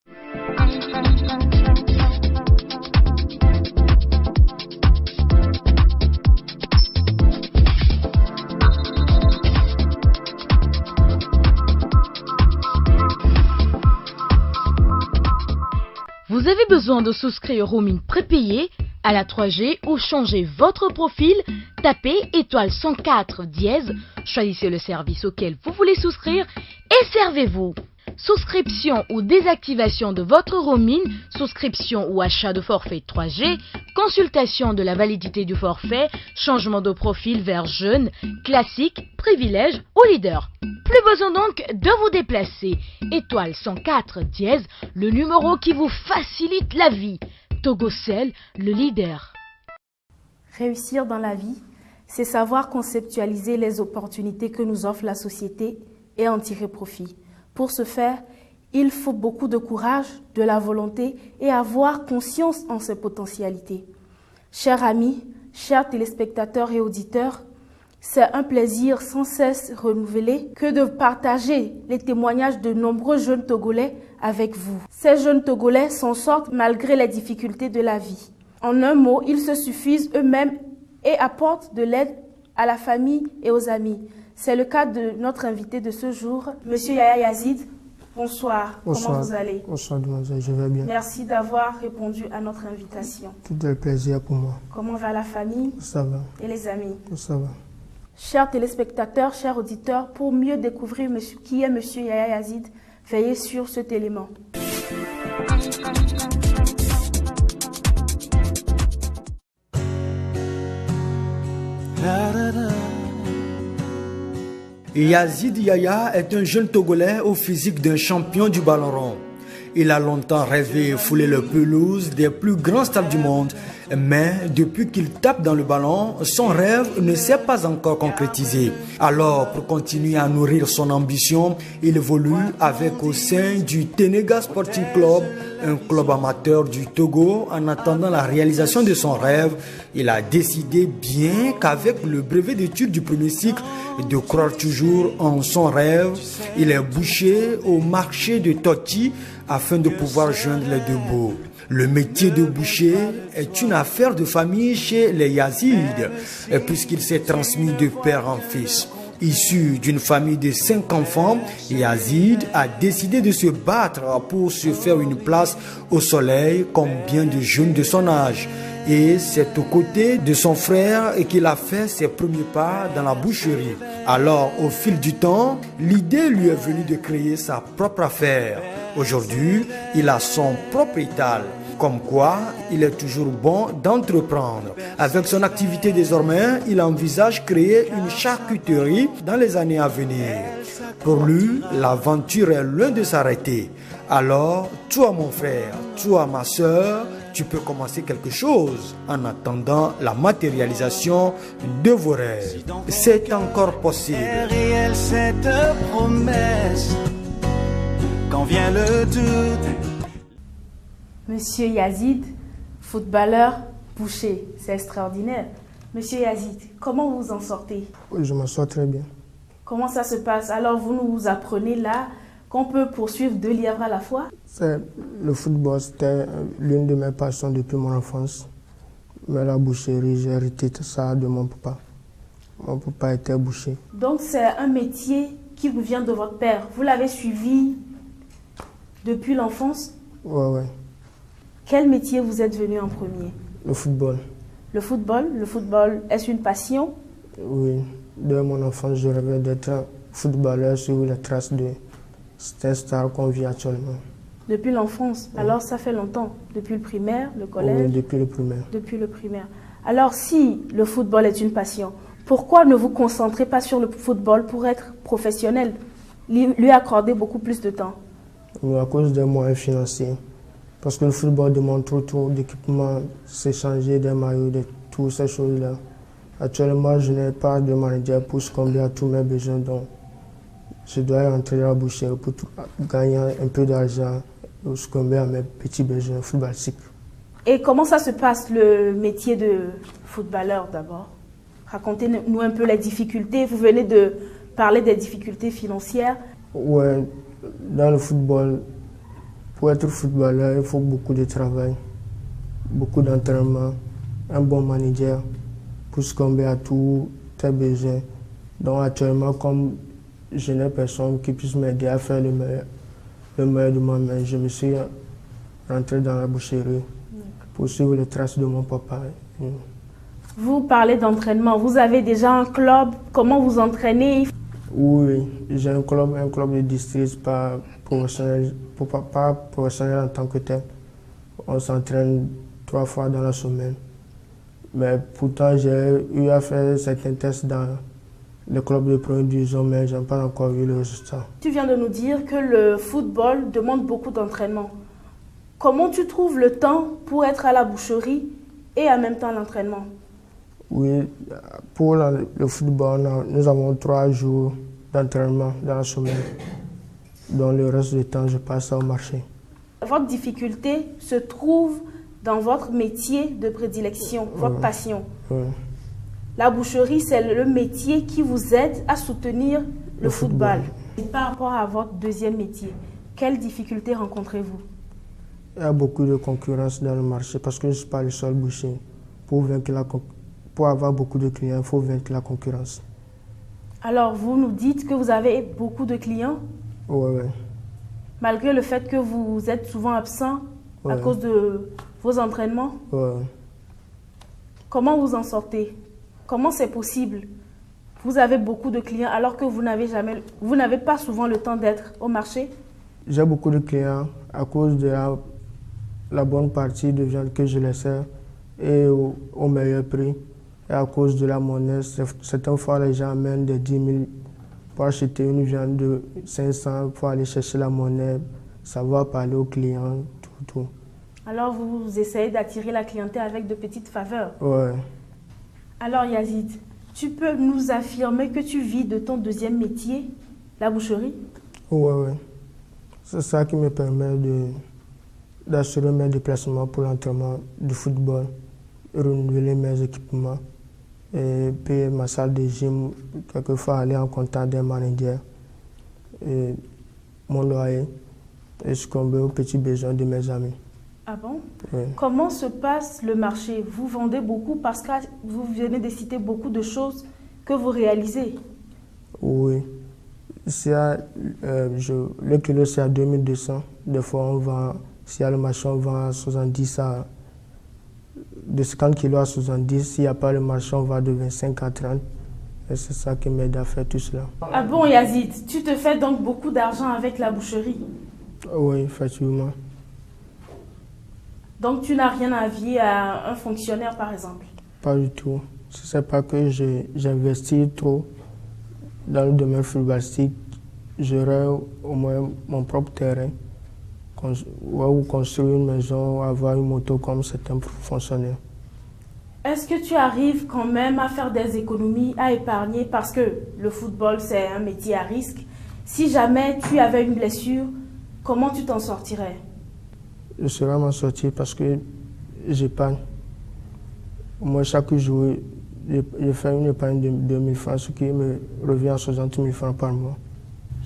Vous avez besoin de souscrire au roaming prépayé à la 3G ou changer votre profil? Tapez étoile 104 dièse, choisissez le service auquel vous voulez souscrire et servez-vous. Souscription ou désactivation de votre roaming, souscription ou achat de forfait 3G, consultation de la validité du forfait, changement de profil vers jeune, classique, privilège ou leader. Plus besoin donc de vous déplacer. Étoile 104 dièse, le numéro qui vous facilite la vie. Togocel, le leader. Réussir dans la vie, c'est savoir conceptualiser les opportunités que nous offre la société et en tirer profit. Pour ce faire, il faut beaucoup de courage, de la volonté et avoir conscience en ses potentialités. Chers amis, chers téléspectateurs et auditeurs, c'est un plaisir sans cesse renouvelé que de partager les témoignages de nombreux jeunes Togolais avec vous. Ces jeunes Togolais s'en sortent malgré les difficultés de la vie. En un mot, ils se suffisent eux-mêmes et apportent de l'aide à la famille et aux amis. C'est le cas de notre invité de ce jour, Monsieur Yaya Yazid. Bonsoir. Bonsoir. Comment vous allez? Bonsoir, mademoiselle, je vais bien. Merci d'avoir répondu à notre invitation. Tout est plaisir pour moi. Comment va la famille? Ça va. Et les amis? Ça va. Chers téléspectateurs, chers auditeurs, pour mieux découvrir qui est Monsieur Yaya Yazid, veillez sur cet élément. Yazid Yaya est un jeune Togolais au physique d'un champion du ballon rond. Il a longtemps rêvé fouler le pelouse des plus grands stades du monde, mais depuis qu'il tape dans le ballon, son rêve ne s'est pas encore concrétisé. Alors, pour continuer à nourrir son ambition, il évolue avec au sein du Tenega Sporting Club, un club amateur du Togo. En attendant la réalisation de son rêve, il a décidé, bien qu'avec le brevet d'études du premier cycle, de croire toujours en son rêve. Il est boucher au marché de Toti afin de pouvoir joindre les deux bouts. Le métier de boucher est une affaire de famille chez les Yazid, puisqu'il s'est transmis de père en fils. Issu d'une famille de 5 enfants, Yazid a décidé de se battre pour se faire une place au soleil comme bien de jeunes de son âge. Et c'est aux côtés de son frère qu'il a fait ses premiers pas dans la boucherie. Alors, au fil du temps, l'idée lui est venue de créer sa propre affaire. Aujourd'hui, il a son propre étal. Comme quoi, il est toujours bon d'entreprendre. Avec son activité désormais, il envisage créer une charcuterie dans les années à venir. Pour lui, l'aventure est loin de s'arrêter. Alors, toi mon frère, toi ma soeur, tu peux commencer quelque chose en attendant la matérialisation de vos rêves. C'est encore possible. Réelle cette promesse, quand vient le doute. Monsieur Yazid, footballeur, boucher, c'est extraordinaire. Monsieur Yazid, comment vous en sortez? Oui, je m'en sors très bien. Comment ça se passe? Alors vous nous apprenez là qu'on peut poursuivre 2 lièvres à la fois? Le football, c'était l'une de mes passions depuis mon enfance. Mais la boucherie, j'ai hérité ça de mon papa. Mon papa était boucher. Donc c'est un métier qui vous vient de votre père. Vous l'avez suivi depuis l'enfance? Ouais. Quel métier vous êtes venu en premier? Le football. Le football, est-ce une passion? Oui, dès mon enfance, je rêvais d'être footballeur sur les traces de cette star qu'on vit actuellement. Depuis l'enfance? Oui. Alors ça fait longtemps? Depuis le primaire, le collège? Oui, depuis le primaire. Depuis le primaire. Alors si le football est une passion, pourquoi ne vous concentrez pas sur le football pour être professionnel? Lui accorder beaucoup plus de temps? Oui, à cause des moyens financiers. Parce que le football demande trop d'équipements, s'échanger des maillots, de toutes ces choses-là. Actuellement, je n'ai pas de manager pour combler à tous mes besoins. Donc, je dois rentrer à la boucherie pour gagner un peu d'argent et combler à mes petits besoins footballistiques. Et comment ça se passe, le métier de footballeur d'abord? Racontez-nous un peu les difficultés. Vous venez de parler des difficultés financières. Oui, dans le football, Pour être footballeur, il faut beaucoup de travail, beaucoup d'entraînement, un bon manager pour succomber à tous tes besoins. Donc actuellement, comme je n'ai personne qui puisse m'aider à faire le meilleur de moi-même, je me suis rentré dans la boucherie pour suivre les traces de mon papa. Vous parlez d'entraînement. Vous avez déjà un club. Comment vous entraînez? Oui, j'ai un club de district, pas professionnel en tant que tel. On s'entraîne 3 fois dans la semaine. Mais pourtant, j'ai eu à faire certains tests dans le club de première division, mais je n'ai pas encore vu le résultat. Tu viens de nous dire que le football demande beaucoup d'entraînement. Comment tu trouves le temps pour être à la boucherie et en même temps l'entraînement? Oui, pour le football, nous avons 3 jours d'entraînement dans la semaine. Donc le reste du temps, je passe au marché. Votre difficulté se trouve dans votre métier de prédilection, votre passion. Oui. La boucherie, c'est le métier qui vous aide à soutenir le football. Et par rapport à votre deuxième métier, quelles difficultés rencontrez-vous? Il y a beaucoup de concurrence dans le marché parce que je ne suis pas le seul boucher. Pour avoir beaucoup de clients, il faut vaincre la concurrence. Alors, vous nous dites que vous avez beaucoup de clients? Oui. Malgré le fait que vous êtes souvent absent à cause de vos entraînements? Oui. Comment vous en sortez? Comment c'est possible? Vous avez beaucoup de clients alors que vous n'avez pas souvent le temps d'être au marché? J'ai beaucoup de clients à cause de la bonne partie de viande que je les sers et au meilleur prix. Et à cause de la monnaie, certaines fois les gens amènent des 10 000 pour acheter une viande de 500 pour aller chercher la monnaie, savoir parler aux clients, tout. Alors vous essayez d'attirer la clientèle avec de petites faveurs? Oui. Alors Yazid, tu peux nous affirmer que tu vis de ton deuxième métier, la boucherie? Oui. C'est ça qui me permet d'assurer mes déplacements pour l'entraînement du football, renouveler mes équipements et payer ma salle de gym, quelquefois aller en contact d'un manager, et mon loyer et succomber aux petits besoins de mes amis. Ah bon? Oui. Comment se passe le marché? Vous vendez beaucoup parce que vous venez de citer beaucoup de choses que vous réalisez. Oui. Le kilo, c'est à 2200. Des fois, on vend, s'il y a le marché, on vend à 70 de 50 kilos à 70. S'il n'y a pas le marché, on va de 25 à 30. Et c'est ça qui m'aide à faire tout cela. Ah bon, Yazid, tu te fais donc beaucoup d'argent avec la boucherie? Oui, effectivement. Donc tu n'as rien à envier à un fonctionnaire, par exemple? Pas du tout. Ce n'est pas que j'investis trop dans le domaine footballistique. J'aurais au moins mon propre terrain, ou construire une maison, ou avoir une moto comme certains fonctionnaires. Est-ce que tu arrives quand même à faire des économies, à épargner? Parce que le football, c'est un métier à risque. Si jamais tu avais une blessure, comment tu t'en sortirais? Je saurais m'en sortir parce que j'épargne. Moi, chaque jour, je fais une épargne de 2000 francs, ce qui me revient à 60 000 francs par mois.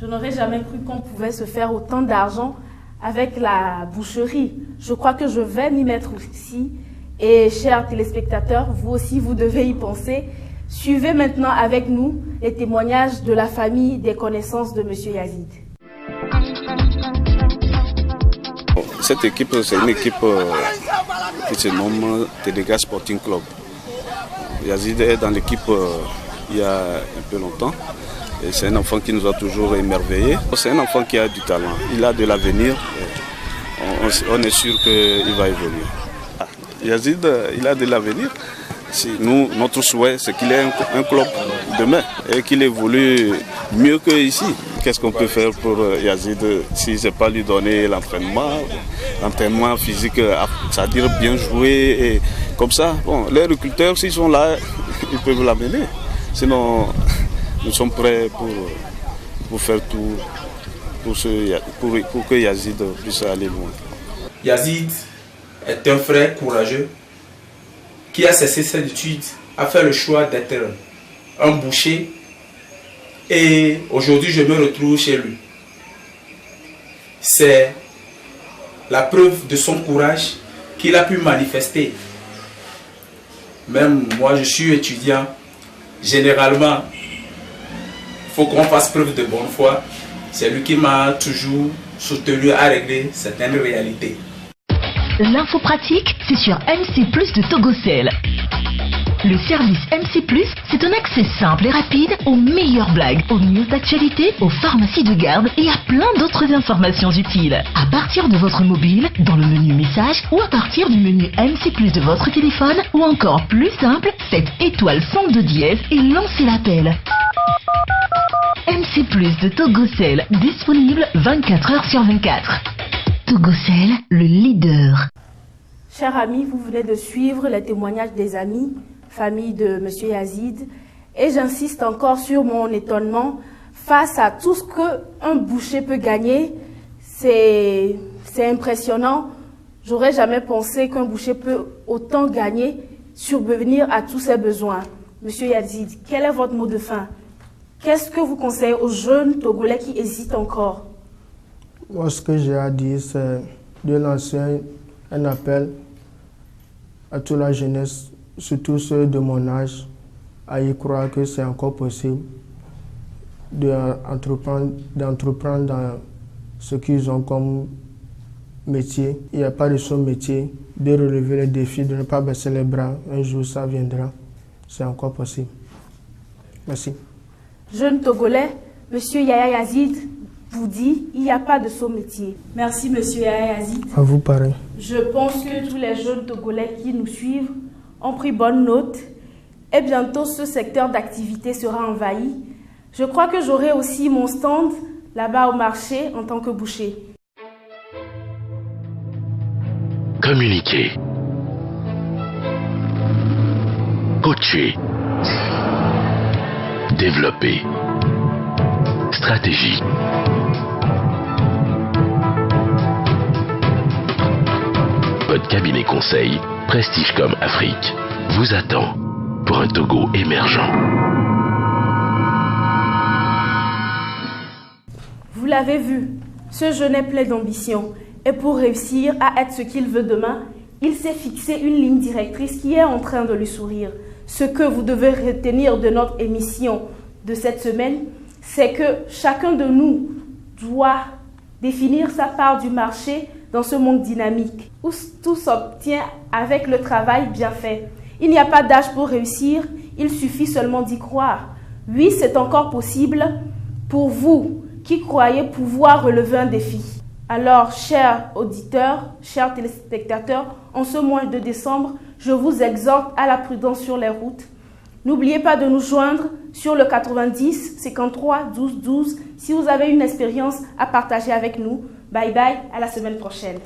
Je n'aurais jamais cru qu'on pouvait se faire autant d'argent avec la boucherie. Je crois que je vais m'y mettre aussi. Et chers téléspectateurs, vous aussi, vous devez y penser. Suivez maintenant avec nous les témoignages de la famille des connaissances de M. Yazid. Cette équipe, c'est une équipe qui se nomme Téléga Sporting Club. Yazid est dans l'équipe il y a un peu longtemps. C'est un enfant qui nous a toujours émerveillés. C'est un enfant qui a du talent. Il a de l'avenir. On est sûr qu'il va évoluer. Yazid, il a de l'avenir. Notre souhait, c'est qu'il ait un club demain et qu'il évolue mieux qu'ici. Qu'est-ce qu'on peut faire pour Yazid si ce n'est pas lui donner l'entraînement physique, c'est-à-dire bien jouer et comme ça. Bon, les recruteurs, s'ils sont là, ils peuvent l'amener. Sinon, nous sommes prêts pour faire tout pour que Yazid puisse aller loin. Yazid est un frère courageux qui a cessé ses études, a fait le choix d'être un boucher et aujourd'hui je me retrouve chez lui. C'est la preuve de son courage qu'il a pu manifester. Même moi, je suis étudiant. Généralement, il faut qu'on fasse preuve de bonne foi. C'est lui qui m'a toujours soutenu à régler certaines réalités. L'info pratique, c'est sur MC+ de Togocel. Le service MC+, c'est un accès simple et rapide aux meilleures blagues, aux news d'actualité, aux pharmacies de garde et à plein d'autres informations utiles. À partir de votre mobile, dans le menu message ou à partir du menu MC+ de votre téléphone ou encore plus simple, faites étoile 102 dièse et lancez l'appel. MC+ de Togocel, disponible 24 heures sur 24. Togocel, le leader. Chers amis, vous venez de suivre les témoignages des amis, famille de M. Yazid, et j'insiste encore sur mon étonnement face à tout ce qu'un boucher peut gagner. C'est impressionnant. J'aurais jamais pensé qu'un boucher peut autant gagner, subvenir à tous ses besoins. M. Yazid, quel est votre mot de fin? Qu'est-ce que vous conseillez aux jeunes Togolais qui hésitent encore? Moi, ce que j'ai à dire, c'est de lancer un appel à toute la jeunesse, surtout ceux de mon âge, à y croire que c'est encore possible d'entreprendre dans ce qu'ils ont comme métier. Il n'y a pas de son métier, de relever les défis, de ne pas baisser les bras. Un jour, ça viendra. C'est encore possible. Merci. Jeune Togolais, M. Yaya Yazid vous dit il n'y a pas de saut métier. Merci M. Yaya Yazid. À vous pareil. Je pense que tous les jeunes Togolais qui nous suivent ont pris bonne note et bientôt ce secteur d'activité sera envahi. Je crois que j'aurai aussi mon stand là-bas au marché en tant que boucher. Communiquer. Coacher. Développer. Stratégie. Votre cabinet conseil, Prestigecom Afrique, vous attend pour un Togo émergent. Vous l'avez vu, ce jeune est plein d'ambition. Et pour réussir à être ce qu'il veut demain, il s'est fixé une ligne directrice qui est en train de lui sourire. Ce que vous devez retenir de notre émission de cette semaine, c'est que chacun de nous doit définir sa part du marché dans ce monde dynamique, où tout s'obtient avec le travail bien fait. Il n'y a pas d'âge pour réussir, il suffit seulement d'y croire. Oui, c'est encore possible pour vous qui croyez pouvoir relever un défi. Alors, chers auditeurs, chers téléspectateurs, en ce mois de décembre, je vous exhorte à la prudence sur les routes. N'oubliez pas de nous joindre sur le 90 53 12 12 si vous avez une expérience à partager avec nous. Bye bye, à la semaine prochaine.